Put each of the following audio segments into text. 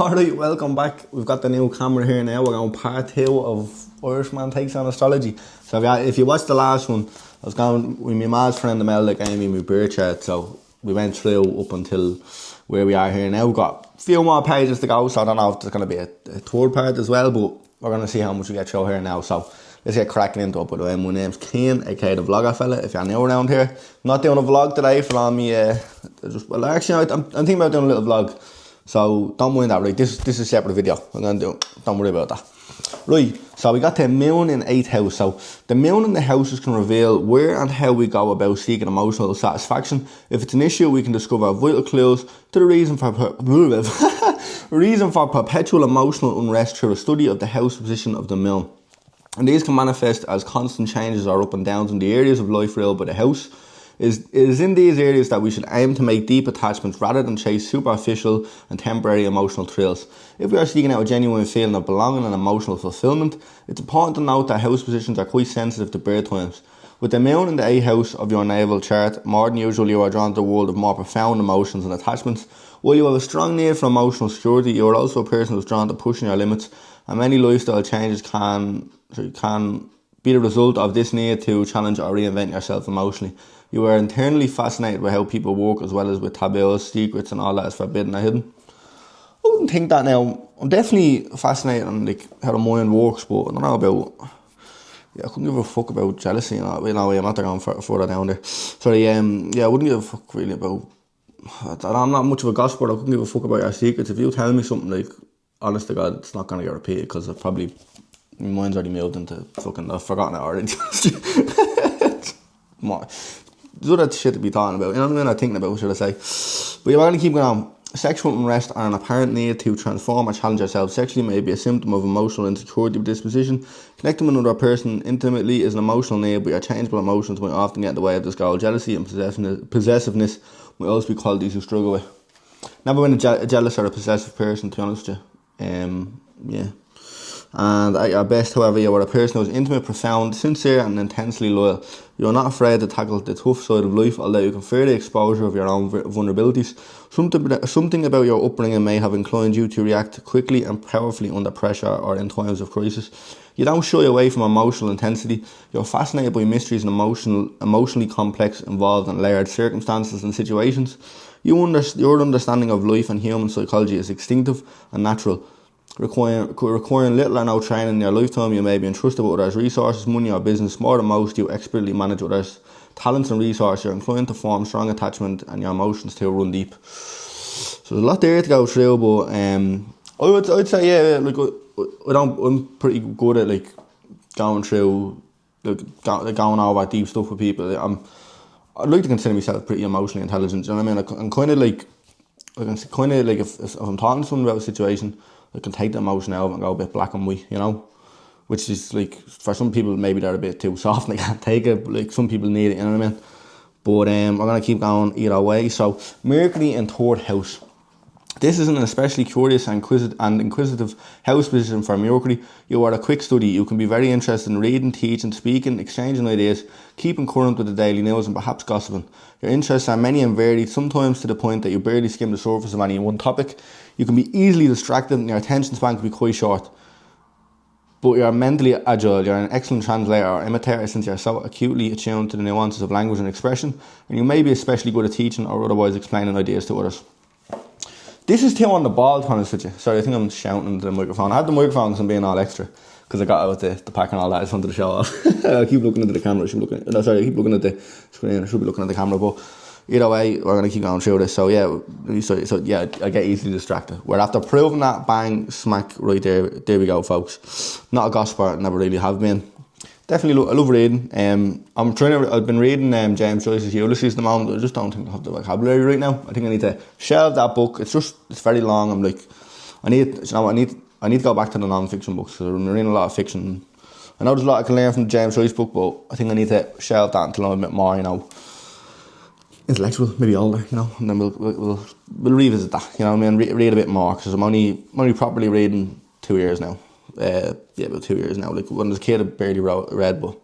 Alright, welcome back. We've got the new camera here now. We're going part 2 of Irishman Takes on Astrology. So if you watched the last one, I was going with my ma's friend Imelda gave me my birth chart. So we went through up until where we are here now. We've got a few more pages to go, so I don't know if there's going to be a third part as well, but we're going to see how much we get through here now. So let's get cracking into it. By the way, my name's Cian, aka the vlogger fella, if you're new around here. I'm not doing a vlog today for all me, I'm thinking about doing a little vlog. So don't mind that, right? This is a separate video. I'm going to do, don't worry about that. Right, so we got the moon in 8th house. So the moon in the houses can reveal where and how we go about seeking emotional satisfaction. If it's an issue, we can discover vital clues to the reason for perpetual emotional unrest through a study of the house position of the moon. And these can manifest as constant changes or up and downs in the areas of life ruled by the house. It is in these areas that we should aim to make deep attachments rather than chase superficial and temporary emotional thrills. If we are seeking out a genuine feeling of belonging and emotional fulfillment, it's important to note that house positions are quite sensitive to birth times. With the moon in the 8th house of your natal chart, more than usual you are drawn to a world of more profound emotions and attachments. While you have a strong need for emotional security, you are also a person who is drawn to pushing your limits, and many lifestyle changes can be the result of this need to challenge or reinvent yourself emotionally. You are internally fascinated by how people work, as well as with taboos, secrets and all that is forbidden or hidden. I wouldn't think that now. I'm definitely fascinated on how the mind works, but I don't know about... Yeah, I couldn't give a fuck about jealousy and all. No, I'm not going further down there. Sorry, I wouldn't give a fuck really about... I'm not much of a gossiper. I couldn't give a fuck about your secrets. If you tell me something, honest to God, it's not going to get repeated, because I've probably... My mind's already moved into fucking... I've forgotten it already. There's other shit to be talking about, you know what I mean, or thinking about, should I say. But you're going to keep going on. Sexual unrest and an apparent need to transform or challenge yourself sexually may be a symptom of emotional insecurity with disposition. Connecting with another person intimately is an emotional need, but your changeable emotions might often get in the way of this goal. Jealousy and possessiveness might also be qualities you struggle with. Never been a jealous or a possessive person, to be honest with you. Yeah. And at your best, however, you are a person who is intimate, profound, sincere and intensely loyal. You are not afraid to tackle the tough side of life, although you can fear the exposure of your own vulnerabilities. Something about your upbringing may have inclined you to react quickly and powerfully under pressure or in times of crisis. You don't shy away from emotional intensity. You're fascinated by mysteries and emotionally complex, involved and layered circumstances and situations. Your understanding of life and human psychology is instinctive and natural. Requiring little or no training in your lifetime, you may be entrusted with others' resources, money or business. More than most, you expertly manage others' talents and resources. You're inclined to form strong attachment and your emotions to run deep. So there's a lot there to go through, but I'd say, yeah, I'm pretty good at going through, going over deep stuff with people. I'd like to consider myself pretty emotionally intelligent, you know what I mean? I'm kind of if I'm talking to someone about a situation, I can take the emotion out of it and go a bit black and white, you know? Which is, for some people, maybe they're a bit too soft and they can't take it, but, some people need it, you know what I mean? But, I'm going to keep going either way. So, Mercury in 3rd house. This is an especially curious and inquisitive house position for Mercury. You are a quick study. You can be very interested in reading, teaching, speaking, exchanging ideas, keeping current with the daily news and perhaps gossiping. Your interests are many and varied, sometimes to the point that you barely skim the surface of any one topic. You can be easily distracted and your attention span can be quite short. But you are mentally agile. You're an excellent translator or imitator since you're so acutely attuned to the nuances of language and expression. And you may be especially good at teaching or otherwise explaining ideas to others. This is too on the ball, to be honest with you. Sorry, I think I'm shouting into the microphone. I had the microphone because I'm being all extra. Because I got out the pack and all that. I just wanted to show off. I keep looking into the camera. I keep looking at the screen. I should be looking at the camera. But either way, we're going to keep going through this. So yeah, I get easily distracted. We're after proving that, bang, smack, right there. There we go, folks. Not a gossiper, never really have been. Definitely, I love reading. I've been reading James Joyce's Ulysses at the moment. I just don't think I have the vocabulary right now. I think I need to shelve that book. It's very long. I'm like, I need to go back to the non-fiction books, because I'm reading a lot of fiction. I know there's a lot I can learn from the James Joyce book, but I think I need to shelve that until I'm a bit more, intellectual, maybe older, and then we'll revisit that, you know what I mean, read a bit more, because I'm only properly reading 2 years now. About 2 years now. When I was a kid, I barely read, but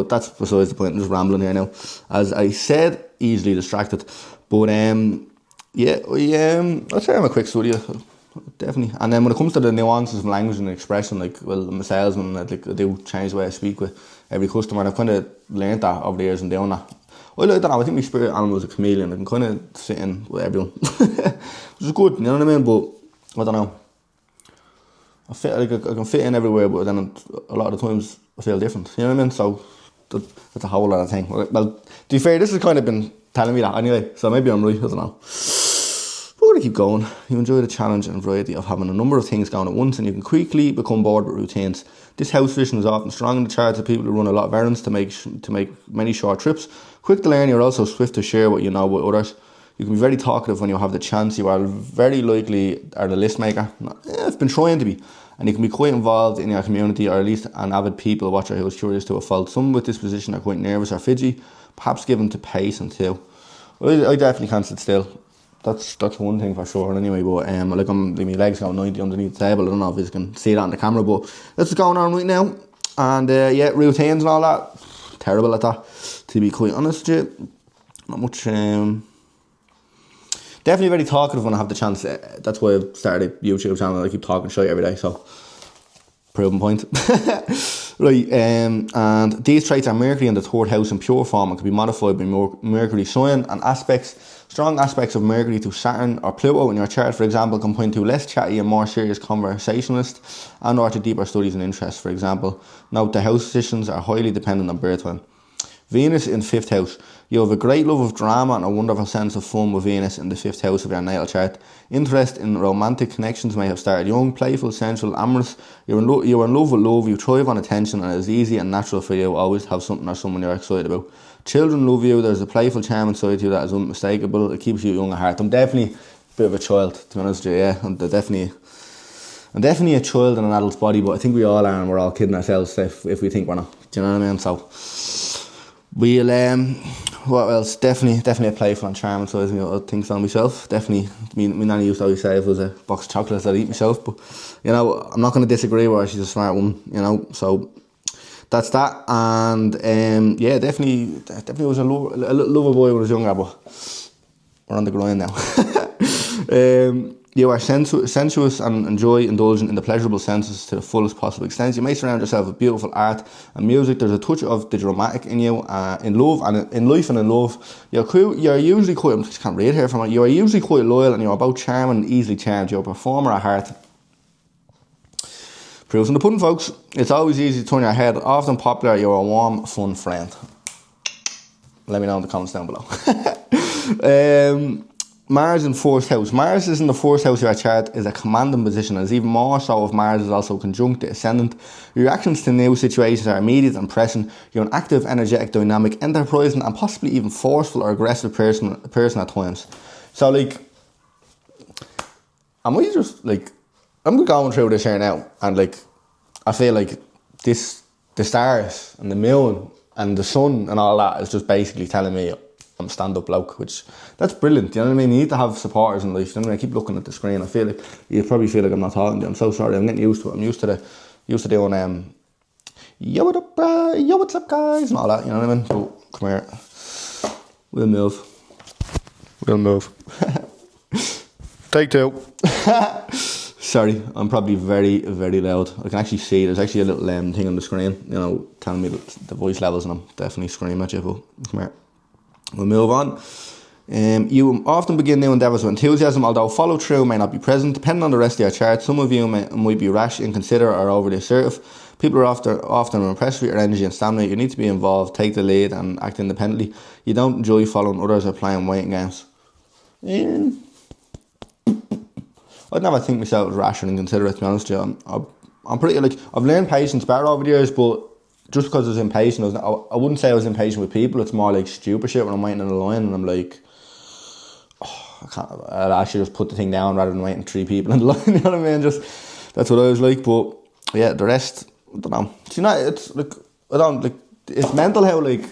that's besides the point. I'm just rambling here now. As I said, easily distracted. But Yeah, I'd say I'm a quick studier, definitely. And then when it comes to the nuances of language and expression, like, well, I'm a salesman, I do change the way I speak with every customer, and I've kind of learned that over the years and doing that. I don't know, I think my spirit animal is a chameleon. I can kind of fit in with everyone, which is good, you know what I mean? But, I don't know. I can fit in everywhere, but then a lot of the times I feel different, you know what I mean? So, that's a whole other thing. Well, to be fair, this has kind of been telling me that anyway, so maybe I'm right, I don't know. We're going to keep going. You enjoy the challenge and variety of having a number of things going at once, and you can quickly become bored with routines. This house vision is often strong in the charts of people who run a lot of errands to make many short trips. Quick to learn, you're also swift to share what you know with others. You can be very talkative when you have the chance. You are very likely the list maker. I've been trying to be. And you can be quite involved in your community, or at least an avid people watcher who is curious to a fault. Some with this position are quite nervous or fidgety, perhaps given to pacing too. I definitely can't sit still. That's one thing for sure. Anyway, but like my legs going 90 underneath the table. I don't know if you can see that on the camera, but that's what's going on right now. And yeah, routines and all that. Terrible at that, to be quite honest with you. Not much. Definitely very talkative when I have the chance. That's why I've started a YouTube channel. I keep talking shit every day, so proven point. Right, and these traits are Mercury in the third house in pure form and can be modified by Mercury sign and aspects. Strong aspects of Mercury to Saturn or Pluto in your chart, for example, can point to less chatty and more serious conversationalist, and or to deeper studies and interests, for example. Note the house positions are highly dependent on birth time. Venus in 5th house. You have a great love of drama and a wonderful sense of fun with Venus in the 5th house of your natal chart. Interest in romantic connections may have started young, playful, sensual, amorous. You're in love with love, you thrive on attention, and it is easy and natural for you always to have something or someone you're excited about. Children love you, there's a playful charm inside you that is unmistakable. It keeps you young at heart. I'm definitely a bit of a child, to be honest with you, yeah. I'm definitely a child in an adult's body, but I think we all are, and we're all kidding ourselves if we think we're not. Do you know what I mean? So we'll what else? Definitely a playful and charming side of me. I think so myself. Definitely, me nanny used to always say if it was a box of chocolates I'd eat myself. But you know, I'm not going to disagree with her. She's a smart woman. You know, so that's that. And yeah, definitely was a lover boy when I was younger. But we're on the grind now. You are sensuous and enjoy indulging in the pleasurable senses to the fullest possible extent. You may surround yourself with beautiful art and music. There's a touch of the dramatic in you, in love and in life and in love. You're usually quite, I just can't read here from it. You are usually quite loyal and you're about charm and easily charmed. You're a performer at heart. Proofs in the pudding, folks. It's always easy to turn your head. Often popular, you're a warm, fun friend. Let me know in the comments down below. Mars in 4th house. Mars is in the 4th house of your chart is a commanding position, and is even more so if Mars is also conjunct the ascendant. Your reactions to new situations are immediate and pressing. You're an active, energetic, dynamic, enterprising, and possibly even forceful or aggressive person at times. So like, I'm going through this here now, and like, I feel like the stars and the moon and the sun and all that is just basically telling me I'm a stand-up bloke, which that's brilliant. You know what I mean? You need to have supporters in life. You know what I mean? I keep looking at the screen. I feel like you probably feel like I'm not talking to you. I'm so sorry. I'm getting used to it. I'm used to doing yo what's up guys and all that. You know what I mean? But come here. We'll move. Take 2. Sorry, I'm probably very, very loud. I can actually see there's actually a little thing on the screen, you know, telling me the voice levels, and I'm definitely screaming at you. But come here. We'll move on. You often begin new endeavours with enthusiasm, although follow through may not be present. Depending on the rest of your chart, some of you might be rash, inconsiderate, or overly assertive. People are often impressed with your energy and stamina. You need to be involved, take the lead, and act independently. You don't enjoy following others or playing waiting games. I'd never think myself as rash and inconsiderate, to be honest with you. I'm pretty, like, I've learned patience better over the years, but just because I was impatient, I wouldn't say I was impatient with people. It's more like stupid shit when I'm waiting in the line and I'm like, I'd actually just put the thing down rather than waiting 3 people in the line. You know what I mean? Just that's what I was like. But yeah, the rest, I don't know. Do you know? It's like it's mental how like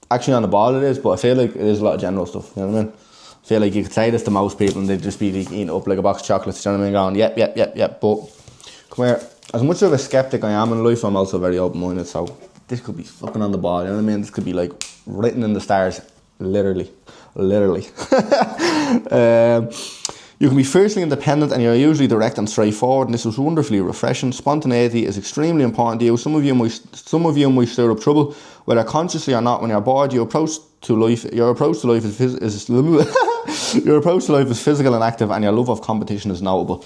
actually on the ball it is, but I feel like it is a lot of general stuff. You know what I mean? I feel like you could say this to most people and they'd just be like eating up like a box of chocolates. You know what I mean? Going yep. But come here. As much of a skeptic I am in life, I'm also very open-minded. So this could be fucking on the ball. You know what I mean? This could be like written in the stars, literally. literally. You can be fiercely independent and you're usually direct and straightforward, and this is wonderfully refreshing. Spontaneity is extremely important to you. Some of you might stir up trouble, whether consciously or not. When you're bored, your approach to life is your approach to life is physical and active, and your love of competition is notable.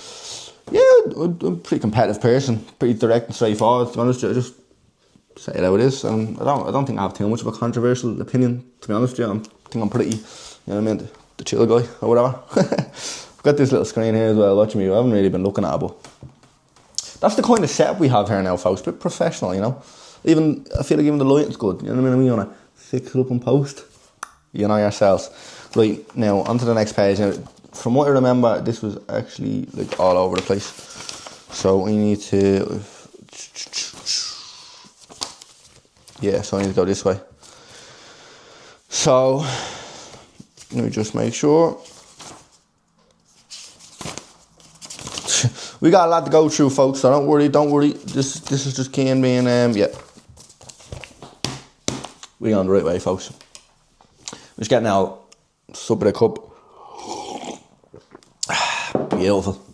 Yeah, I'm a pretty competitive person, pretty direct and straightforward. To be honest, I just say it how it is, and I don't think I have too much of a controversial opinion. To be honest with you, I think I'm pretty, you know what I mean, the chill guy or whatever. I've got this little screen here as well watching me. I haven't really been looking at it, but that's the kind of setup we have here now, folks. A bit professional, you know. I feel like even the lighting's good. You know what I mean? We want to fix it up and post. You know yourselves. Right, now on to the next page. Now, from what I remember, this was actually like all over the place. So we need to, yeah. So I need to go this way. So let me just make sure. We got a lot to go through, folks, so don't worry. This is just Keane being, yeah. We're on the right way, folks. Just getting out, sup of the cup. Beautiful.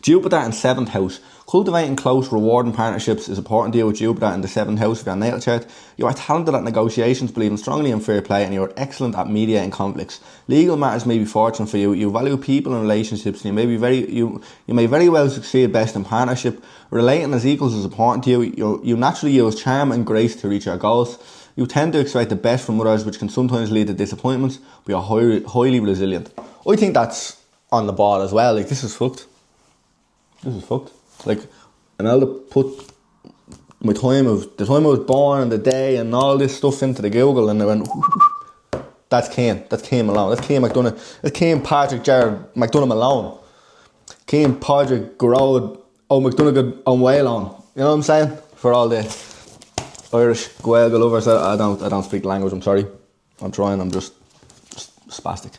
Jupiter in 7th house. Cultivating close, rewarding partnerships is important to you with Jupiter in the 7th house of your natal chart. You are talented at negotiations, believing strongly in fair play, and you are excellent at mediating conflicts. Legal matters may be fortunate for you. You value people and relationships, and you may very well succeed best in partnership. Relating as equals is important to you. You naturally use charm and grace to reach your goals. You tend to expect the best from others, which can sometimes lead to disappointments, but you're highly resilient. I think that's on the ball as well. Like, this is fucked. Like, and I'll put the time I was born and the day and all this stuff into the Google, and I went, that's Kane Malone, that's Kane McDonough, that's Kane Patrick Jared McDonough Malone, Kane Patrick Garrod McDonough on Waylon. You know what I'm saying? For all the Irish Gaelga lovers, I don't speak the language. I'm sorry. I'm trying. I'm just spastic.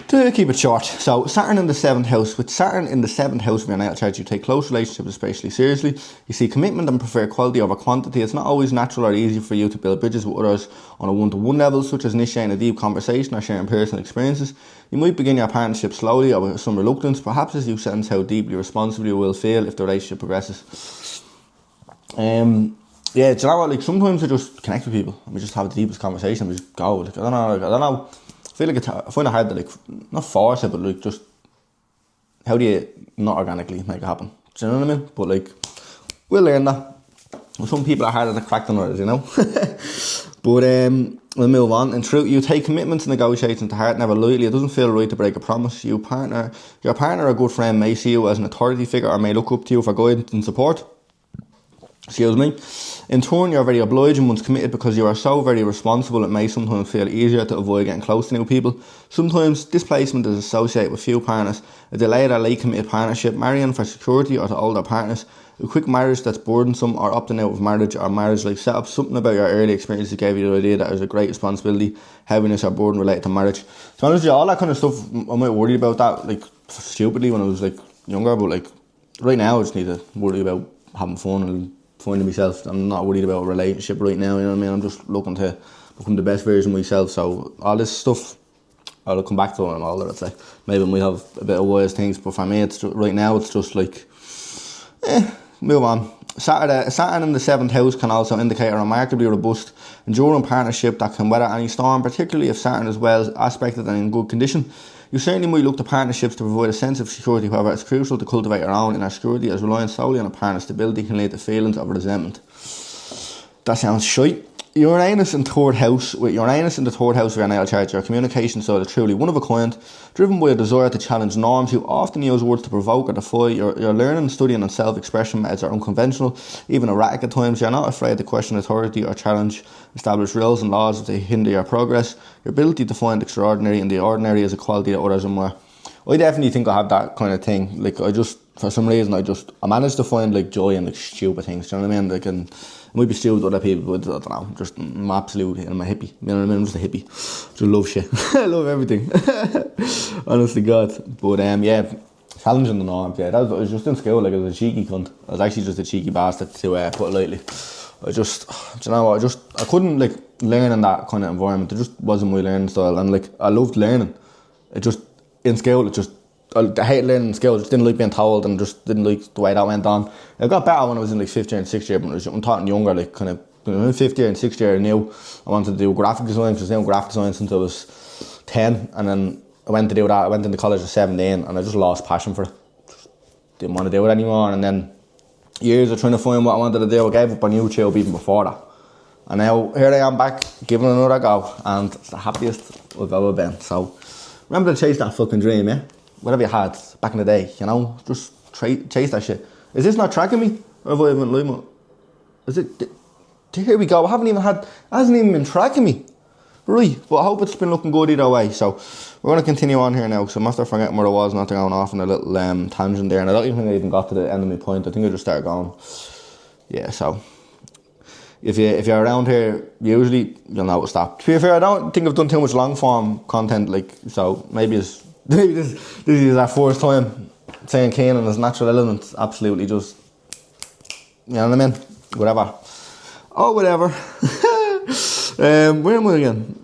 To keep it short, so Saturn in the 7th house. With Saturn in the 7th house of your natal chart, you take close relationships especially seriously. You see commitment and prefer quality over quantity. It's not always natural or easy for you to build bridges with others on a one-to-one level, such as initiating a deep conversation or sharing personal experiences. You might begin your partnership slowly or with some reluctance, perhaps as you sense how deeply responsible you will feel if the relationship progresses. Yeah, do you know what? Like, sometimes I just connect with people and we just have the deepest conversation. We just go. Like, I don't know. I find it hard to, like, not force it, but like, just how do you not organically make it happen? Do you know what I mean? But like, we'll learn that. Some people are harder to crack than others, you know. But we'll move on. In truth, you take commitments and negotiations to heart, never lightly. It doesn't feel right to break a promise. Your partner or a good friend may see you as an authority figure or may look up to you for guidance and support. Excuse me. In turn, you're very obliging once committed because you are so very responsible. It may sometimes feel easier to avoid getting close to new people. Sometimes displacement is associated with few partners. A delayed or late committed partnership, marrying for security or to older partners, a quick marriage that's burdensome, or opting out of marriage or marriage-like setup. Something about your early experiences gave you the idea that it was a great responsibility, heaviness or burden related to marriage. To be honest with you, all that kind of stuff, I might worry about that, like, stupidly when I was, like, younger, but, like, right now I just need to worry about having fun and finding myself. I'm not worried about a relationship right now, you know what I mean? I'm just looking to become the best version of myself. So all this stuff, I'll come back to it and all that. It's like, maybe we have a bit of wise things, but for me, it's just, right now, it's just like, move on. Saturn in the 7th house can also indicate a remarkably robust, enduring partnership that can weather any storm, particularly if Saturn is well aspected and in good condition. You certainly might look to partnerships to provide a sense of security. However, it's crucial to cultivate your own inner security, as relying solely on a partner's stability can lead to feelings of resentment. That sounds shite. Uranus in 3rd house. With Uranus in the 3rd house of your natal chart, your communication style is truly one of a kind. Driven by a desire to challenge norms, you often use words to provoke or defy. Your learning, studying and self-expression methods are unconventional, even erratic at times. You're not afraid to question authority or challenge established rules and laws if they hinder your progress. Your ability to find extraordinary in the ordinary is a quality that others admire. I definitely think I have that kind of thing. Like, for some reason, I managed to find, like, joy in, like, stupid things. Do you know what I mean? Like, and it might be stupid to other people, but I don't know. I'm a hippie. You know what I mean? I'm just a hippie. Just love shit. I love everything. Honestly, God. But yeah, challenging the norms. Yeah, I was just in school. Like, I was a cheeky cunt. I was actually just a cheeky bastard, to put it lightly. do you know what, I couldn't like learn in that kind of environment. It just wasn't my learning style, and like I loved learning. It just, in school, I hate learning in school. I just didn't like being told, and just didn't like the way that went on. It got better when I was in like 5th year and 6th year, but I'm talking younger, like kind of, in 5th year and 6th year I knew I wanted to do graphic design, because I was doing graphic design since I was 10, and then I went to do that. I went into college at 17, and I just lost passion for it. Just didn't want to do it anymore, and then years of trying to find what I wanted to do, I gave up on YouTube even before that. And now here I am back, giving it another go, and the happiest I've ever been. So remember to chase that fucking dream, yeah? Whatever you had back in the day, you know, just chase that shit. Is this not tracking me? Or have I even lied? Is it? Here we go. It hasn't even been tracking me. Right, but I hope it's been looking good either way. So we're going to continue on here now, because I must have forgotten where I was, not going off on a little tangent there, and I don't even think I even got to the end of my point. I think I just started going. Yeah, so if you're around here, usually you'll know what's that. To be fair, I don't think I've done too much long form content, like, so maybe this is our first time saying Keenan as natural elements. Absolutely, just, you know what I mean? Whatever. Oh, whatever. Where am I again?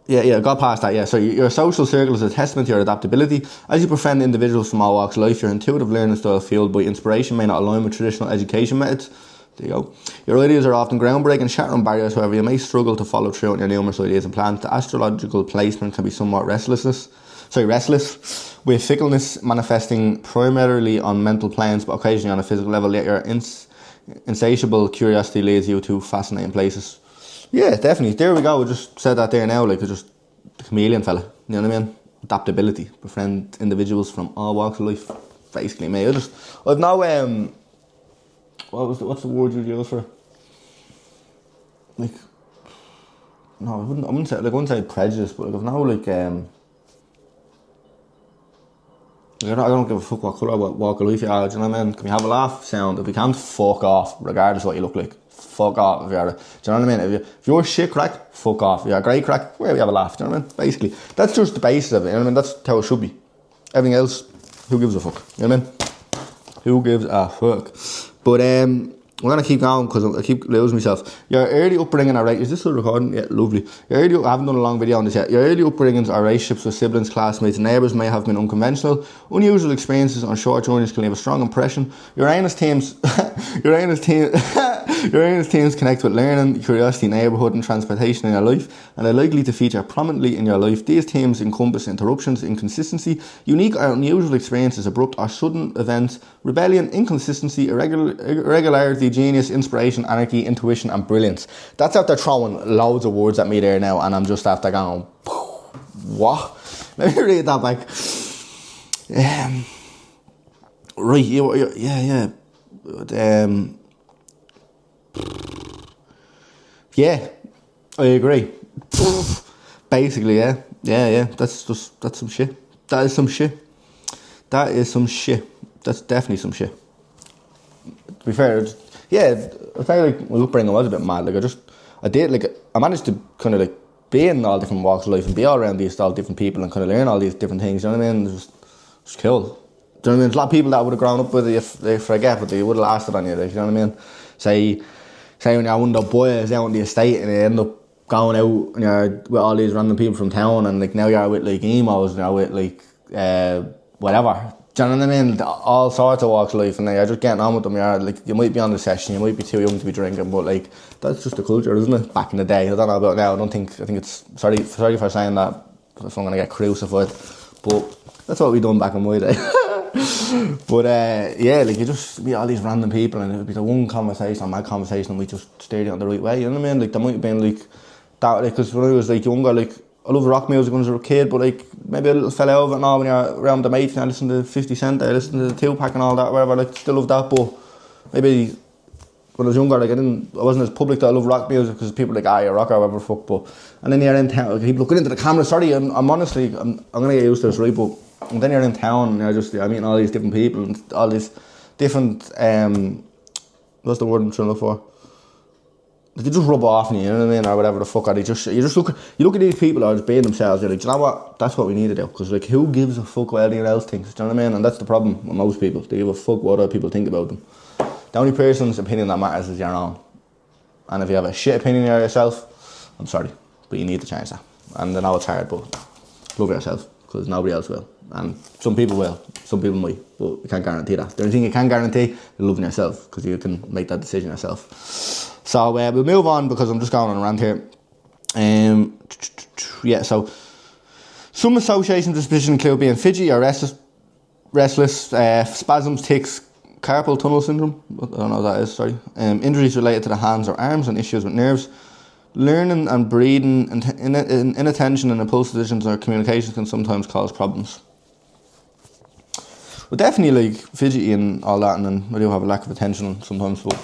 Yeah, got past that, yeah. So your social circle is a testament to your adaptability. As you befriend individuals from all walks of life, your intuitive learning style fueled by inspiration may not align with traditional education methods. There you go. Your ideas are often groundbreaking, shattering barriers. However, you may struggle to follow through on your numerous ideas and plans. The astrological placement can be somewhat restless, with fickleness manifesting primarily on mental planes, but occasionally on a physical level. Yet your insatiable curiosity leads you to fascinating places. Yeah, definitely. There we go. I just said that there now, like, it's just the chameleon fella. You know what I mean? Adaptability. Befriend individuals from all walks of life. Basically, me. I've now what's the word you'd use for it? Like, no, I wouldn't say prejudice, but like, I've now like I don't give a fuck what colour, what walk of life you are. Do you know what I mean? Can we have a laugh? Sound. If we can't, fuck off, regardless of what you look like. Fuck off. If you're, do you know what I mean? If you're shit crack, fuck off. If you're a grey crack, where we have a laugh. Do you know what I mean? Basically, that's just the basis of it. You know what I mean? That's how it should be. Everything else, who gives a fuck? You know what I mean? Who gives a fuck? But we're going to keep going, because I keep losing myself. Your early upbringing, alright, is this still recording? Yeah, lovely. I haven't done a long video on this yet. Your early upbringings or relationships with siblings, classmates and neighbours may have been unconventional. Unusual experiences on short journeys can leave a strong impression. Uranus teams connect with learning, curiosity, neighbourhood and transportation in your life, and are likely to feature prominently in your life. These themes encompass interruptions, inconsistency, unique or unusual experiences, abrupt or sudden events, rebellion, inconsistency, irregularity, genius, inspiration, anarchy, intuition and brilliance. That's after throwing loads of words at me there now, and I'm just after going, what? Let me read that back. Right, yeah. Yeah, I agree. Basically, yeah. That's some shit. That is some shit. That's definitely some shit. To be fair, I feel like my upbringing was a bit mad. Like I managed to kind of like be in all different walks of life and be all around all different people and kind of learn all these different things. You know what I mean? It's just cool. Do you know what I mean? There's a lot of people that would have grown up with it if they forget, but they would have lasted on you. Like, you know what I mean? Say when you're one of the boys out on the estate and you end up going out and you're with all these random people from town, and like now you're with like emos, and you're with like whatever. Do you know what I mean? All sorts of walks of life, and you're just getting on with them. You're like, you might be on the session, you might be too young to be drinking, but like that's just the culture, isn't it? Back in the day, I don't know about now. I think it's sorry for saying that, if I'm gonna get crucified, but that's what we done back in my day. But yeah, like you just meet all these random people, and it would be the one conversation, my conversation, and we just steered it on the right way. You know what I mean? Like there might have been like that, like, because when I was like younger, like I love rock music when I was a kid, but like maybe a little fella over and all when you're around the mates and I listen to 50 Cent, I listen to the Tupac and all that, whatever. Like still love that, but maybe when I was younger, like I wasn't as public that I love rock music, because people are like, you're a rocker or whatever the fuck. But and then you're in town, like, keep looking into the camera. Sorry, I'm honestly I'm gonna get used to this, right? But and then you're in town and you're meeting all these different people and all these different what's the word I'm trying to look for? They just rub off on you, you know what I mean, or whatever the fuck. Or you look at these people who are just being themselves. You're like, do you know what? That's what we need to do. Because like, who gives a fuck what anyone else thinks? Do you know what I mean? And that's the problem with most people. They give a fuck what other people think about them. The only person's opinion that matters is your own. And if you have a shit opinion of yourself, I'm sorry, but you need to change that. And I know it's hard, but love yourself, because nobody else will. And some people will, some people might, but you can't guarantee that. The only thing you can guarantee is loving yourself, because you can make that decision yourself. So we'll move on, because I'm just going on a rant here. Yeah, so some associations with suspicion include being fidgety or restless, spasms, tics, carpal tunnel syndrome, I don't know what that is, sorry. Injuries related to the hands or arms and issues with nerves. Learning and breathing, inattention and impulsive decisions or communications can sometimes cause problems. But definitely like fidgety and all that, and then I do have a lack of attention sometimes, but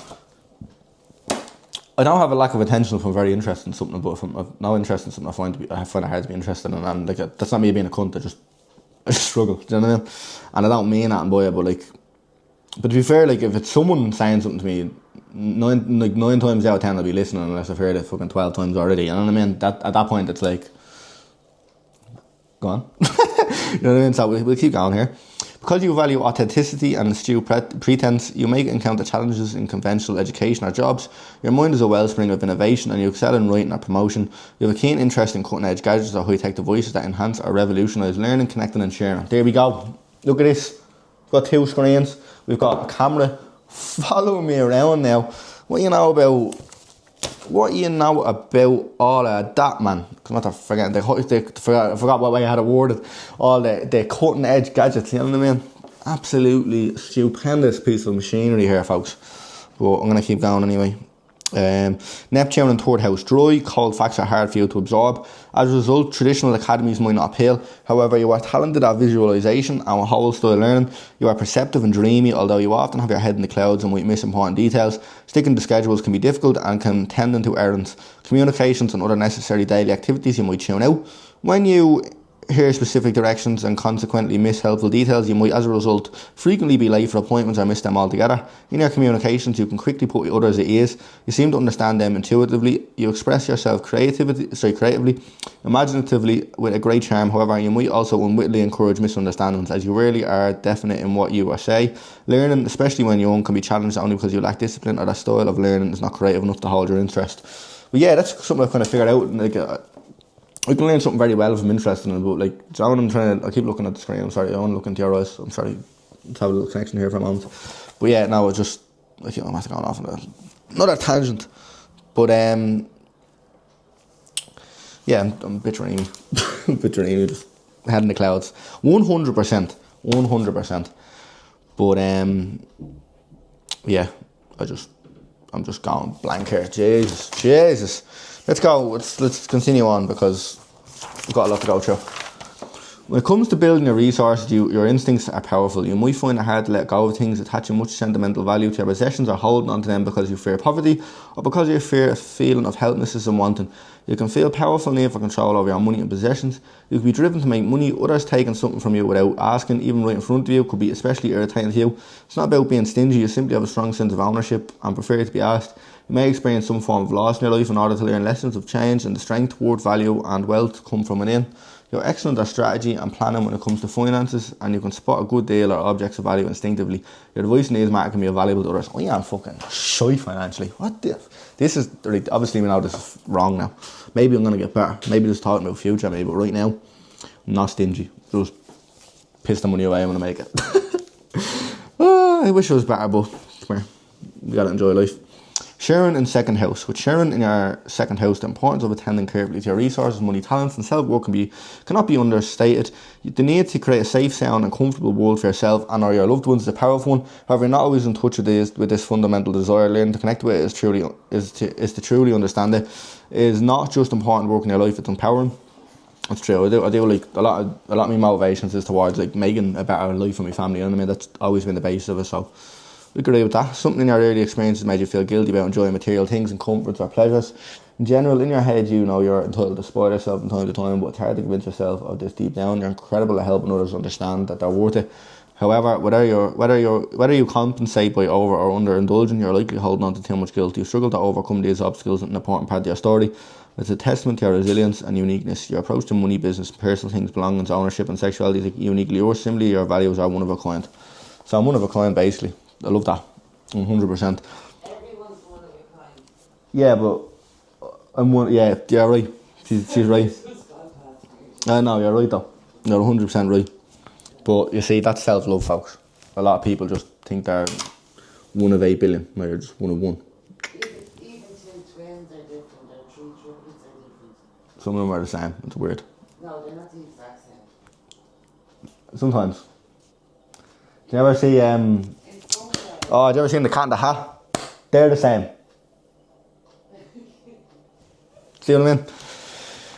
I don't have a lack of attention if I'm very interested in something, but if I'm not interested in something, I find it hard to be interested in, and like that's not me being a cunt, I just struggle, do you know what I mean? And I don't mean that by it, but to be fair, like if it's someone saying something to me, 9 times out of 10 I'll be listening unless I've heard it fucking 12 times already, you know what I mean? At that point it's like, go on. You know what I mean? So we'll keep going here. Because you value authenticity and eschew pretense, you may encounter challenges in conventional education or jobs. Your mind is a wellspring of innovation and you excel in writing or promotion. You have a keen interest in cutting edge gadgets or high-tech devices that enhance or revolutionise learning, connecting and sharing. There we go. Look at this. We've got 2 screens. We've got a camera following me around now. What do you know about all of that, man? I'm not forgetting. I forgot what way I had it worded. All the cutting edge gadgets, you know what I mean? Absolutely stupendous piece of machinery here, folks. But I'm going to keep going anyway. Neptune and third house. Dry, cold facts are hard for you to absorb. As a result, traditional academies might not appeal. However, you are talented at visualization and whole style learning. You are perceptive and dreamy, although you often have your head in the clouds and might miss important details. Sticking to schedules can be difficult and can tend into errands, communications and other necessary daily activities you might tune out. When you hear specific directions and consequently miss helpful details, you might as a result frequently be late for appointments or miss them altogether. In your communications, you can quickly put others at ease. You seem to understand them intuitively. You express yourself creatively, imaginatively, with a great charm. However, you might also unwittingly encourage misunderstandings, as you rarely are definite in what you say. Learning, especially when young, can be challenged only because you lack discipline or the style of learning is not creative enough to hold your interest. But yeah, that's something I've kind of figured out. I can learn something very well if I'm interested in it, but like, John, I keep looking at the screen, I'm sorry, I want to look into your eyes, I'm sorry, let's have a little connection here for a moment. But yeah, no, I'm have to go off on another tangent, but yeah, I'm a bit dreamy, just head in the clouds, 100%, but yeah, I'm just going blank here, Jesus. Let's go. Let's continue on, because we've got a lot to go through. When it comes to building your resources, your instincts are powerful. You might find it hard to let go of things, attaching much sentimental value to your possessions or holding on to them because you fear poverty or because you fear a feeling of helplessness and wanting. You can feel powerful need for control over your money and possessions. You can be driven to make money. Others taking something from you without asking, even right in front of you, could be especially irritating to you. It's not about being stingy. You simply have a strong sense of ownership and prefer to be asked. You may experience some form of loss in your life in order to learn lessons of change and the strength, worth, value and wealth come from within. You're excellent at strategy and planning when it comes to finances, and you can spot a good deal or objects of value instinctively. Your advice in these matters can be valuable to others. Oh yeah, I'm fucking shy financially. What the? This is, obviously we know this is wrong now. Maybe I'm going to get better. Maybe just talking about future maybe, but right now, I'm not stingy. Just piss the money away when I make it. I wish it was better, but come here. You gotta enjoy life. Sharing in second house. With sharing in your second house, the importance of attending carefully to your resources, money, talents and self-work cannot be understated. The need to create a safe, sound and comfortable world for yourself and or your loved ones is a powerful one. However, you're not always in touch with this fundamental desire. Learning to connect with it is to truly understand it. It is not just important work in your life, it's empowering. That's true. I do like a lot of my motivations is towards like making a better life for my family. You know what I mean? That's always been the basis of it, so we agree with that. Something in your early experiences made you feel guilty about enjoying material things and comforts or pleasures. In general, in your head, you know you're entitled to spoil yourself from time to time, but it's hard to convince yourself of this deep down. You're incredible at helping others understand that they're worth it. However, whether you compensate by over or under indulging, you're likely holding on to too much guilt. You struggle to overcome these obstacles, an important part of your story. It's a testament to your resilience and uniqueness. Your approach to money, business, personal things, belongings, ownership and sexuality is uniquely yours. Similarly, your values are one of a kind. So I'm one of a kind, basically. I love that. 100%. Everyone's one of a kind. Yeah, but I'm one. Yeah, right. She's right. No, you're right though. You're 100% right. But you see, that's self-love, folks. A lot of people just think they're one of 8 billion, when you're just one of one. Even two twins are different, or three triplets are different. Some of them are the same. It's weird. No, they're not the exact same. Sometimes. Do you ever see Oh, have you ever seen the cat in the hat? They're the same. See what I mean?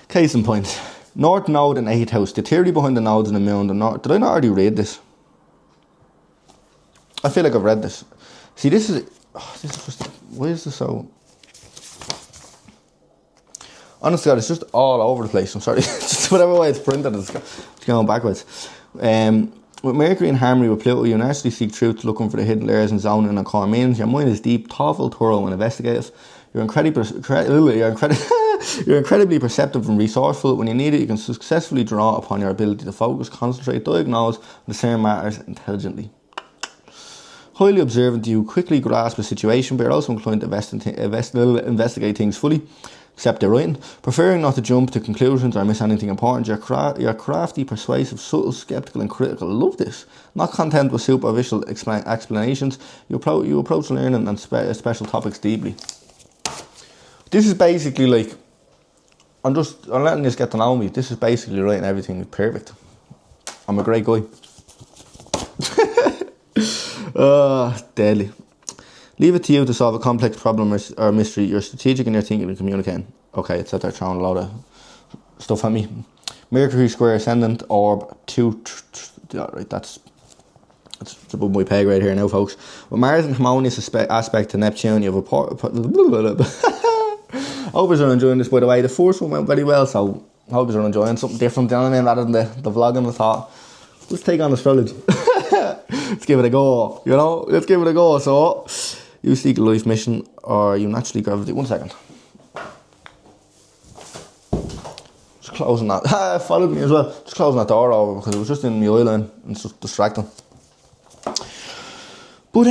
Case in point. North Node and 8th house. The theory behind the nodes in the moon. Did I not already read this? I feel like I've read this. See, this is just... Why is this so... Honestly, God, it's just all over the place. I'm sorry. Just whatever way it's printed, it's going backwards. With Mercury in harmony with Pluto, you naturally seek truth, looking for the hidden layers and zoning and core meanings. Your mind is deep, thoughtful, thorough, and investigative. You're incredibly perceptive and resourceful. When you need it, you can successfully draw upon your ability to focus, concentrate, diagnose, and discern matters intelligently. Highly observant, you quickly grasp a situation, but you're also inclined to investigate things fully, except they're writing. Preferring not to jump to conclusions or miss anything important, you're crafty, persuasive, subtle, skeptical, and critical. I love this. Not content with superficial explanations, you approach learning and special topics deeply. This is basically like, I'm letting this get to know me. This is basically writing everything perfect. I'm a great guy. Deadly. Leave it to you to solve a complex problem or mystery. You're strategic in your thinking and communicating. Okay, it's out there throwing a lot of stuff at me. Mercury square ascendant orb 2. Right, that's above my pay grade here now, folks. With Mars in harmonious aspect to Neptune, you have hope you're enjoying this, by the way. The first one went very well, so hope you're enjoying something different, you know what I mean, rather than the vlogging. I thought, let's take on astrology. Let's give it a go, you know, let's give it a go. So, you seek a life mission, or you naturally gravitate. 1 second. Just closing that. Followed me as well. Just closing that door over because it was just in my eye line and it's just distracting. But,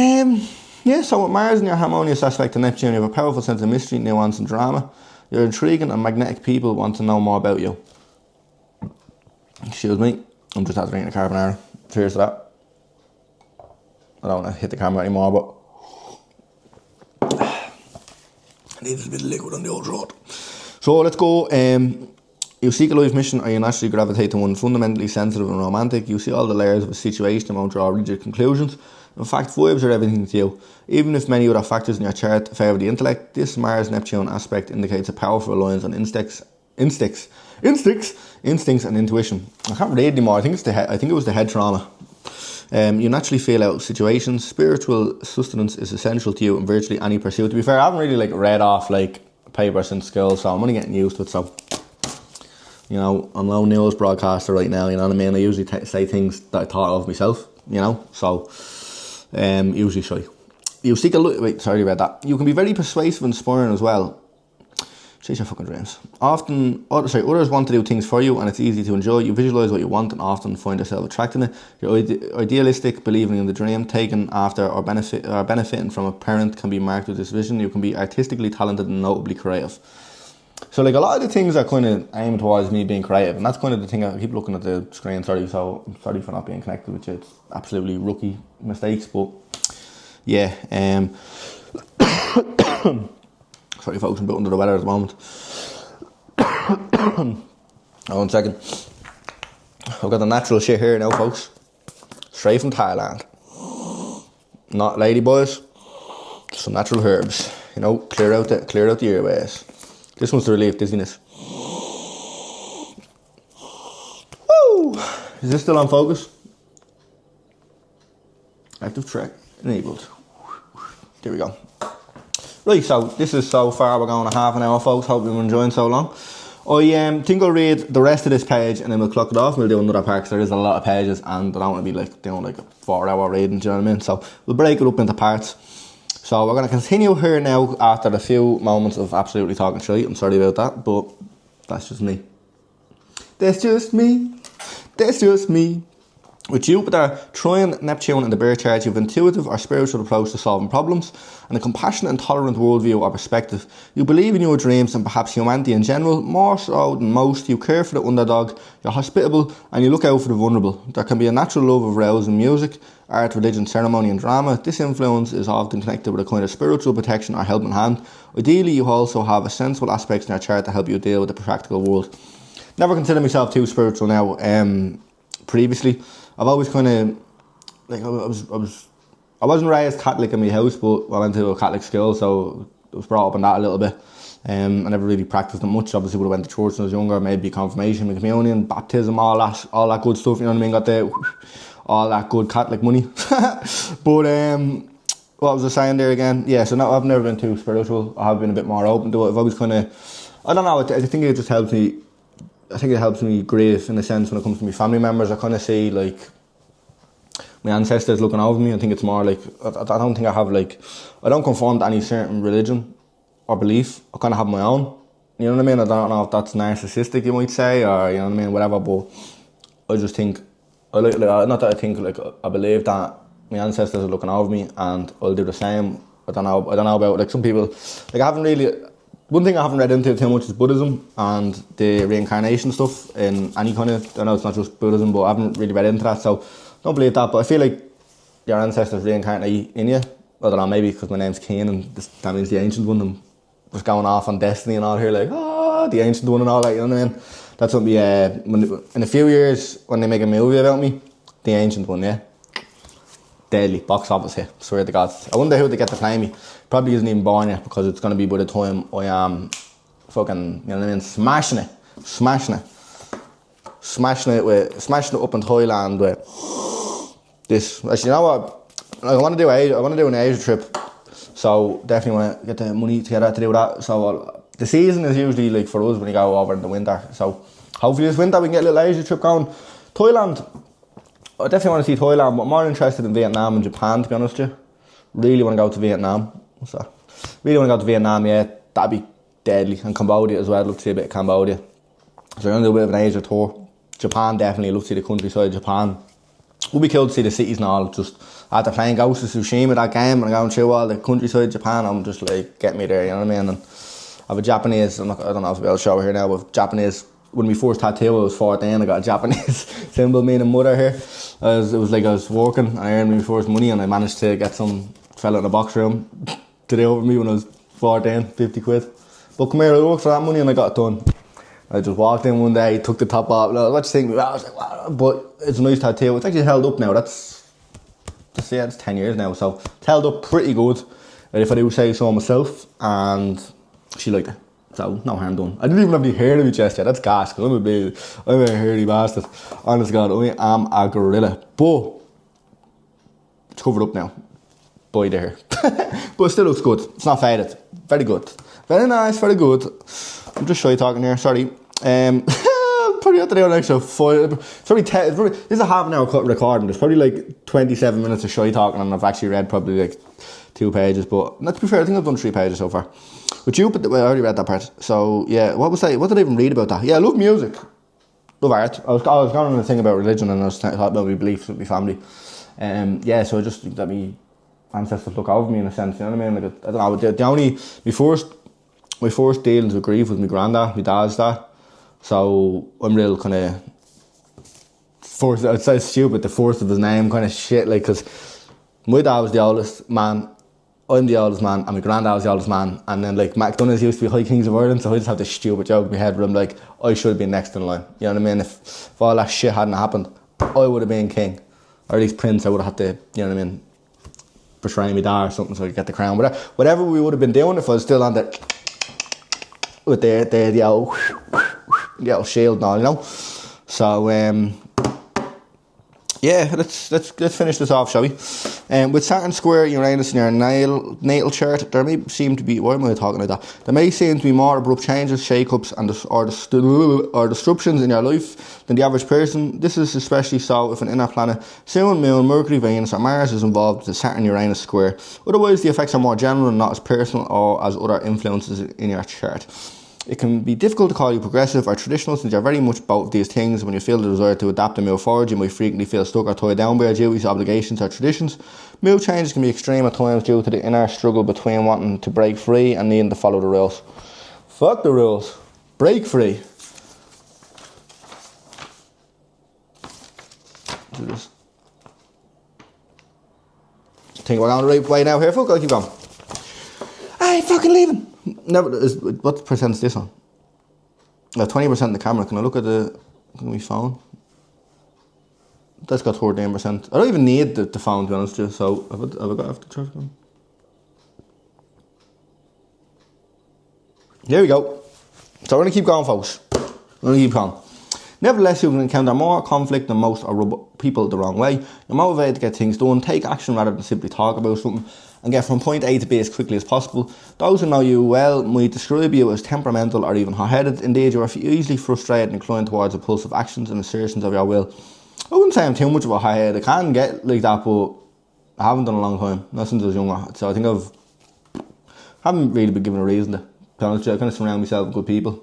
yeah, so with Mars in your harmonious aspect to Neptune, you have a powerful sense of mystery, nuance and drama. You're intriguing and magnetic people want to know more about you. Excuse me, I'm just having a carbonara. Cheers to that. I don't want to hit the camera anymore, but I need a little bit of liquid on the old throat. So let's go. You seek a life mission, or you naturally gravitate to one. Fundamentally sensitive and romantic. You see all the layers of a situation and won't draw rigid conclusions. In fact, vibes are everything to you. Even if many other factors in your chart favour the intellect, this Mars-Neptune aspect indicates a powerful reliance on instincts and intuition. I can't read anymore. I think it was the head trauma. You naturally feel out situations. Spiritual sustenance is essential to you in virtually any pursuit. To be fair, I haven't really read off papers since school, so I'm only getting used to it. So, you know, I'm no news broadcaster right now. You know what I mean? I usually say things that I thought of myself. You know, so usually shy. You seek sorry about that. You can be very persuasive and inspiring as well. Chase your fucking dreams. Others want to do things for you, and it's easy to enjoy. You visualise what you want and often find yourself attracted in it. You're idealistic, believing in the dream, taken after or benefiting from a parent can be marked with this vision. You can be artistically talented and notably creative. So a lot of the things are kind of aimed towards me being creative, and that's kind of the thing. I keep looking at the screen, so I'm sorry for not being connected with you. It's absolutely rookie mistakes, but yeah. Sorry folks, I'm a bit under the weather at the moment. 1 second. I've got the natural shit here now, folks. Straight from Thailand. Not ladyboys. Some natural herbs. You know, clear out the airways. This one's to relieve dizziness. Woo! Is this still on focus? Active track enabled. There we go. Right, so this is so far, we're going a half an hour, folks. Hope you're enjoying so long. I think I'll read the rest of this page and then we'll clock it off. We'll do another part because there is a lot of pages and I don't want to be doing a 4-hour reading, do you know what I mean? So we'll break it up into parts. So we're going to continue here now after a few moments of absolutely talking shit. I'm sorry about that, but that's just me. That's just me. That's just me. With Jupiter, Trine, Neptune in the birth chart, you have intuitive or spiritual approach to solving problems and a compassionate and tolerant worldview or perspective. You believe in your dreams and perhaps humanity in general, more so than most. You care for the underdog, you're hospitable and you look out for the vulnerable. There can be a natural love of rousing music, art, religion, ceremony and drama. This influence is often connected with a kind of spiritual protection or helping hand. Ideally, you also have a sensible aspects in your chart to help you deal with the practical world. Never consider myself too spiritual now. Previously, I've always kind of, like, I wasn't raised Catholic in my house, but I went to a Catholic school, so I was brought up in that a little bit. I never really practiced it much. Obviously, would have went to church when I was younger, maybe confirmation, communion, baptism, all that good stuff. You know what I mean? Got all that good Catholic money. But what was I saying there again? Yeah, so no, I've never been too spiritual. I have been a bit more open to it. I've always kind of, I don't know. I think it just helps me. I think it helps me grieve in a sense when it comes to my family members. I kind of see like my ancestors looking over me. I think it's more like I don't think I have like, I don't conform to any certain religion or belief. I kind of have my own. You know what I mean? I don't know if that's narcissistic, you might say, or you know what I mean, whatever. But I just think like not that I think, like, I believe that my ancestors are looking over me and I'll do the same. I don't know about, like, some people, like, I haven't really. One thing I haven't read into too much is Buddhism and the reincarnation stuff in any kind of, I know it's not just Buddhism, but I haven't really read into that, so don't believe that. But I feel like your ancestors reincarnate in you. I don't know, maybe because my name's Cain and that means the ancient one, and was going off on destiny and all here, like, the ancient one and all that, you know what I mean? That's what in a few years, when they make a movie about me, the ancient one, yeah. Deadly, box office hit, swear to God. I wonder who they get to play me. Probably isn't even born yet, because it's going to be by the time I am fucking, you know what I mean, smashing it up in Thailand with this. Actually, you know what, I want to do an Asia trip, so definitely want to get the money together to do that. So the season is usually like for us when you go over in the winter, so hopefully this winter we can get a little Asia trip going. Thailand, I definitely want to see Thailand, but I'm more interested in Vietnam and Japan, to be honest with you. Really want to go to Vietnam. What's that? Really want to go to Vietnam, yeah. That'd be deadly. And Cambodia as well. I'd love to see a bit of Cambodia. So I'm going to do a bit of an Asia tour. Japan, definitely. I'd love to see the countryside of Japan. Would be cool to see the cities and all. Just after playing Ghost of Tsushima, that game, and going through all the countryside of Japan, I'm just like, get me there, you know what I mean? And I have a Japanese, I don't know if I'll be able to show it here now, but Japanese. When my first tattoo, I was 14, I got a Japanese symbol, meaning mother here. It was like I was working and I earned my first money, and I managed to get some fella in a box room to do over me when I was 14, 50 quid. But come here, I worked for that money and I got it done. I just walked in one day, took the top off, what do you think? I was like, wow. But it's a nice tattoo. It's actually held up now. That's 10 years now, so it's held up pretty good, if I do say so myself, and she liked it. So, no harm done. I didn't even have any hair in my chest yet. That's gas, because I'm a hairy bastard. Honest to God, I am a gorilla. But it's covered up now. Boy there. But it still looks good. It's not faded. Very good. Very nice, very good. I'm just shy talking here, sorry. Probably have to do an extra 5. This is a half an hour cut recording. There's probably like 27 minutes of shy talking, and I've actually read probably like 2 pages. But not to be fair, I think I've done 3 pages so far. With you, but I already read that part. So yeah, what did I even read about that? Yeah, I love music, love art. I was going on a thing about religion, and I was talking about my beliefs with my family. Yeah, so I just think that my ancestors look over me in a sense. You know what I mean? Like, I don't know. The only my first dealings with grief was my granddad, my dad's dad. So I'm real kind of first. It sounds stupid, the first of his name kind of shit. Like, because my dad was the oldest man. I'm the oldest man, and my granddad was the oldest man, and then like McDonald's used to be High Kings of Ireland, so I just have this stupid joke in my head where I'm like, I should have been next in line. You know what I mean? If all that shit hadn't happened, I would have been king, or at least prince. I would have had to, you know what I mean, portray me dad or something so I could get the crown. Whatever we would have been doing if I was still on the with the old shield and all, you know. So yeah, let's finish this off, shall we? With Saturn square Uranus in your natal chart, there may seem to be, why am I talking like that? There may seem to be more abrupt changes, shake-ups or disruptions in your life than the average person. This is especially so if an inner planet, Sun, Moon, Mercury, Venus or Mars is involved with the Saturn Uranus square. Otherwise, the effects are more general and not as personal or as other influences in your chart. It can be difficult to call you progressive or traditional since you're very much both of these things. When you feel the desire to adapt and move forward, you might frequently feel stuck or tied down by your duties, obligations or traditions. Mood changes can be extreme at times due to the inner struggle between wanting to break free and needing to follow the rules. Fuck the rules. Break free. Do this. Think we're going the right way now here, fuck, I'll keep going. I ain't fucking leaving. Never. What percent is this on? 20% in the camera. Can I look at my phone? That's got 14%. I don't even need the phone, to be honest with you. So have I got off the church? There we go. So we're going to keep going, folks. We're going to keep going. Nevertheless, you can encounter more conflict than most or rub people the wrong way. You're motivated to get things done, take action rather than simply talk about something, and get from point A to B as quickly as possible. Those who know you well might describe you as temperamental or even hot-headed. Indeed, you are easily frustrated and inclined towards impulsive actions and assertions of your will. I wouldn't say I'm too much of a hot-head. I can get like that, but I haven't done a long time. Not since I was younger. So I think haven't really been given a reason to. Be honest with you, I kind of surround myself with good people,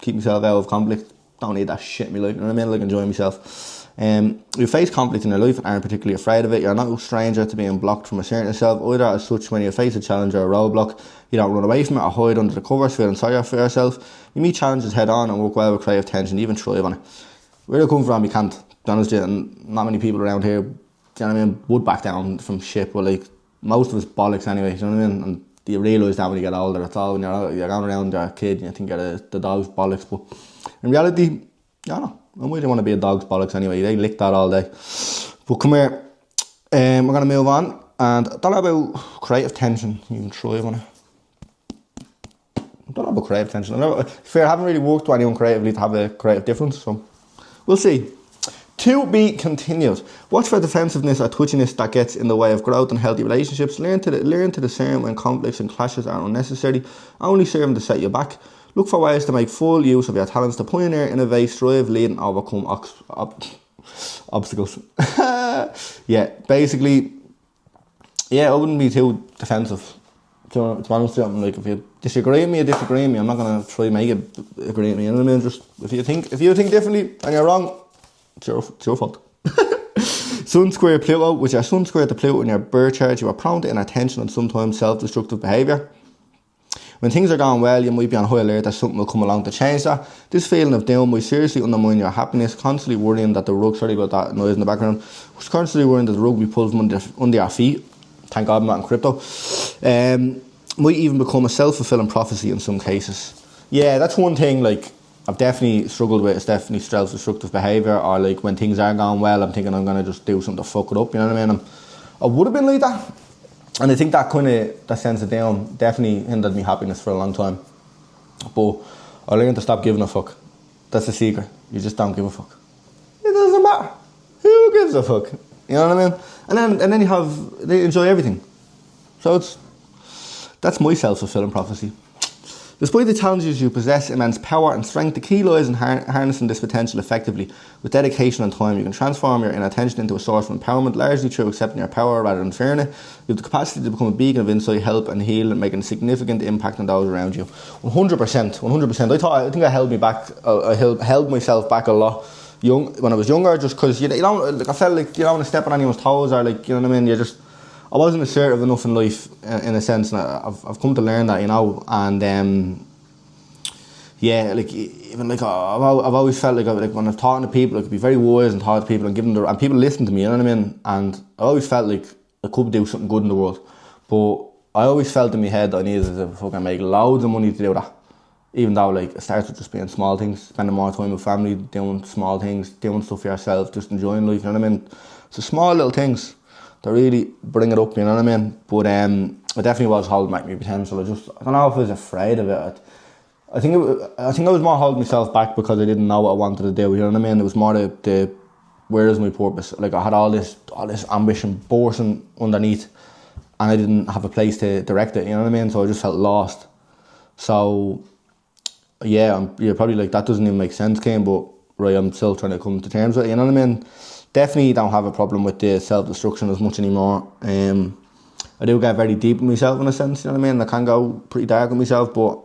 keep myself out of conflict. Don't need that shit in my life, you know what I mean? Like, enjoying myself. You face conflict in your life and aren't particularly afraid of it. You're no stranger to being blocked from asserting yourself either. As such, when you face a challenge or a roadblock, you don't run away from it or hide under the covers feeling sorry for yourself. You meet challenges head on and work well with creative tension, even thrive on it. Where you come from, you can't, to be honest with you, and not many people around here, do you know what I mean, would back down from shit, but like, most of us bollocks anyway, do you know what I mean? And you realise that when you get older. That's all. When you're going around you're a kid and you think you're the dog's bollocks, but in reality, yeah, no, I wouldn't want to be a dog's bollocks anyway. They lick that all day. But come here, we're going to move on. And I don't know about creative tension. You can thrive on it. I don't know about creative tension. I haven't really worked with anyone creatively to have a creative difference, so we'll see. To be continued. Watch for defensiveness or twitchiness that gets in the way of growth and healthy relationships. Learn to discern when conflicts and clashes are unnecessary, only serving to set you back. Look for ways to make full use of your talents to pioneer, innovate, strive, lead and overcome obstacles. Yeah, basically, I wouldn't be too defensive. To be honest with you, like, if you disagree with me, you disagree with me. I'm not going to try to make you agree with me. You know what I mean? Just, if you think differently and you're wrong, it's your fault. Sun square Pluto. With your Sun square to Pluto in your birth chart, you are prone to inattention and sometimes self-destructive behaviour. When things are going well, you might be on high alert that something will come along to change that. This feeling of doom will seriously undermine your happiness, constantly worrying that the rug, sorry about that noise in the background, constantly worrying that the rug will be pulled from under your feet. Thank God I'm not in crypto. Might even become a self-fulfilling prophecy in some cases. Yeah, that's one thing, like, I've definitely struggled with. It's definitely self-destructive behaviour, or like when things are going well, I'm thinking I'm going to just do something to fuck it up, you know what I mean? I would have been like that. And I think that sense of down definitely hindered me happiness for a long time. But I learned to stop giving a fuck. That's the secret. You just don't give a fuck. It doesn't matter. Who gives a fuck? You know what I mean? And then they enjoy everything. So that's my self-fulfilling prophecy. Despite the challenges, you possess immense power and strength. The key lies in harnessing this potential effectively. With dedication and time, you can transform your inattention into a source of empowerment, largely through accepting your power rather than fearing it. You have the capacity to become a beacon of insight, help and heal, and making a significant impact on those around you. 100%. I think I held me back. I held myself back a lot when I was younger, just because I felt like you don't want to step on anyone's toes, or like, you know what I mean. I wasn't assertive enough in life, in a sense, and I've come to learn that, you know. And like, even like, I've always felt like when I'm talking to people, I could be very wise and talk to people and give them and people listen to me, you know what I mean. And I always felt like I could do something good in the world, but I always felt in my head that I needed to fucking make loads of money to do that. Even though, like, it starts with just being small things, spending more time with family, doing small things, doing stuff for yourself, just enjoying life, you know what I mean. So small little things to really bring it up, you know what I mean. But I definitely was holding back my potential. I don't know if I was afraid of it. I think I was more holding myself back because I didn't know what I wanted to do, you know what I mean. It was more the where is my purpose. Like, I had all this ambition bursting underneath, and I didn't have a place to direct it, you know what I mean. So I just felt lost. So yeah, you're probably like, that doesn't even make sense, Kane, but right, I'm still trying to come to terms with it, you know what I mean. Definitely don't have a problem with the self-destruction as much anymore. I do get very deep with myself in a sense, you know what I mean. I can go pretty dark with myself, but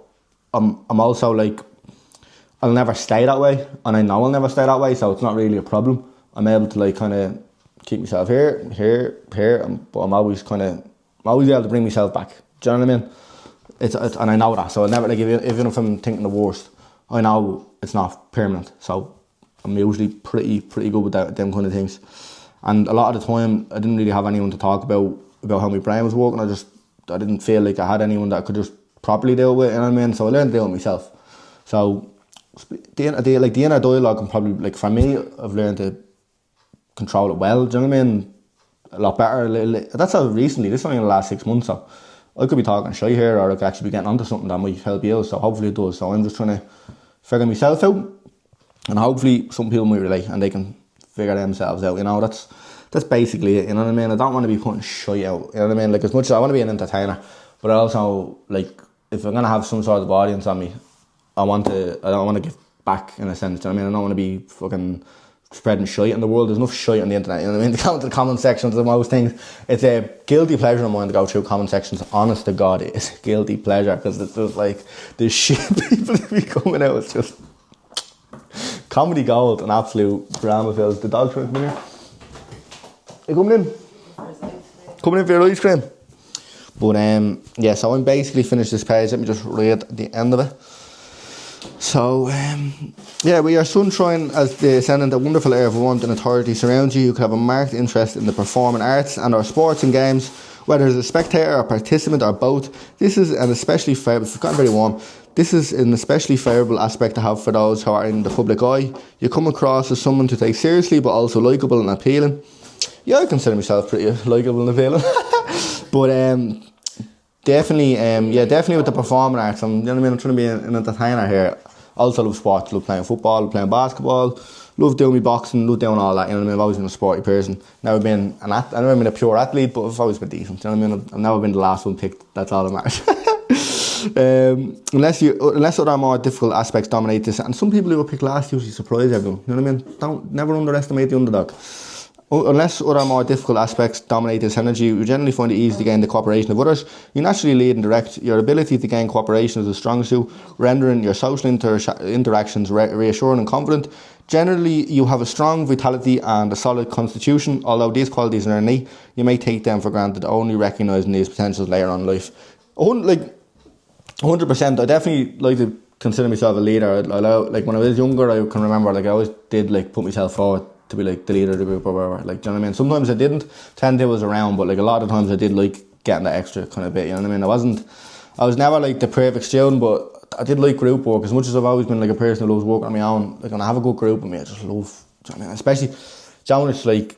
I'm also like, I'll never stay that way, and I know I'll never stay that way, so it's not really a problem. I'm able to like kind of keep myself here, but I'm always able to bring myself back. Do you know what I mean? It's and I know that, so I never like even if I'm thinking the worst, I know it's not permanent. So I'm usually pretty good with them kind of things. And a lot of the time, I didn't really have anyone to talk about how my brain was working. I didn't feel like I had anyone that I could just properly deal with. You know what I mean? So I learned to deal with myself. So the inner dialogue, and probably like for me, I've learned to control it well. Do you know what I mean? A lot better. That's how recently. This is only in the last 6 months. So I could be talking shy here, or I could actually be getting onto something that might help you. So hopefully it does. So I'm just trying to figure myself out, and hopefully some people might relate and they can figure themselves out. You know, that's basically it. You know what I mean? I don't want to be putting shy out. You know what I mean? Like, as much as I want to be an entertainer, but I also, like, if I'm gonna have some sort of audience on me, I don't want to give back in a sense. You know what I mean? I don't want to be fucking spreading shite in the world. There's enough shite on the internet. You know what I mean? To go into the comment sections of most things, it's a guilty pleasure of mine to go through comment sections. Honest to God, it is a guilty pleasure, because it's just like the shit people be coming out. It's just comedy gold and absolute drama fills. The dog's trying to come in here. You coming in? Coming in for your ice cream. But yeah, so I'm basically finished this page. Let me just read the end of it. So, yeah, we are sunshine as the ascendant, a wonderful air of warmth and authority surrounds you. You could have a marked interest in the performing arts and or sports and games, whether as a spectator or participant or both. This is an especially favourable, it's gotten very warm. This is an especially favourable aspect to have for those who are in the public eye. You come across as someone to take seriously, but also likeable and appealing. Yeah, I consider myself pretty likeable and appealing. But definitely with the performing arts. You know what I mean? I'm trying to be an entertainer here. Also love sports, love playing football, love playing basketball, love doing my boxing, love doing all that. You know what I mean? I've always been a sporty person. I've never been a pure athlete, but I've always been decent. You know what I mean? I've never been the last one picked. That's all that matters. Unless other more difficult aspects dominate this, and some people who will pick last usually surprise everyone. You know what I mean? Never underestimate the underdog. Unless other more difficult aspects dominate this energy, you generally find it easy to gain the cooperation of others. You naturally lead and direct. Your ability to gain cooperation is a strong suit, rendering your social interactions reassuring and confident. Generally, you have a strong vitality and a solid constitution. Although these qualities are innate, you may take them for granted, only recognising these potentials later on in life. 100%. I definitely like to consider myself a leader. Like when I was younger, I can remember I always did like put myself forward to be like the leader of the group or whatever. Like, do you know what I mean? Sometimes I didn't. 10 days was around, but like a lot of times I did like getting that extra kind of bit. You know what I mean? I was never like the perfect student, but I did like group work. As much as I've always been like a person who loves working on my own, like when I have a good group with me, I just love. Do you know what I mean? Especially, John, it's like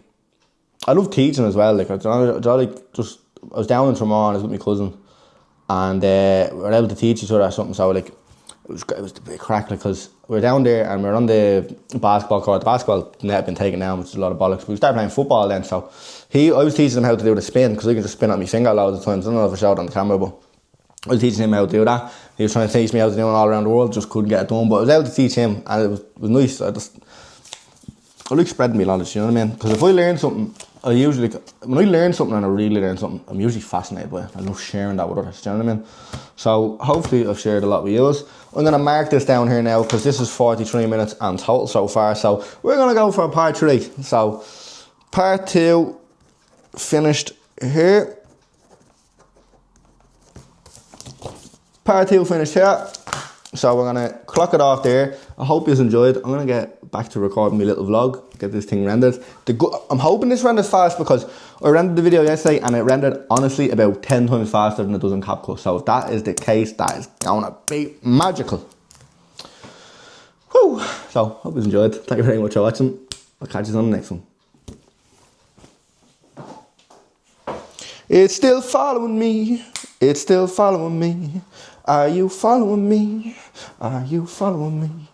I love teaching as well. Like I was down in Tremont, I was with my cousin, and we were able to teach each other something. So like it was a bit crack, because we were down there and we were on the basketball court. The basketball net had been taken down, which is a lot of bollocks. But we started playing football then, so I was teaching him how to do the spin, because I can just spin on my finger loads of times. I don't know if I showed on the camera, but I was teaching him how to do that. He was trying to teach me how to do it all around the world, just couldn't get it done. But I was able to teach him, and it was nice. I like spreading my knowledge, you know what I mean? Because if I learn something, when I learn something and I really learn something, I'm usually fascinated by it. I love sharing that with others, do you know what I mean? So hopefully I've shared a lot with you. I'm going to mark this down here now, because this is 43 minutes and total so far. So we're going to go for part 3. So part 2 finished here. Part 2 finished here. So we're going to clock it off there. I hope you enjoyed. I'm going to get back to recording my little vlog, get this thing rendered. I'm hoping this renders fast, because I rendered the video yesterday and it rendered honestly about 10 times faster than it does in CapCut. So if that is the case, that is going to be magical. Whew. So hope you enjoyed. Thank you very much for watching. I'll catch you on the next one. It's still following me. It's still following me. Are you following me? Are you following me?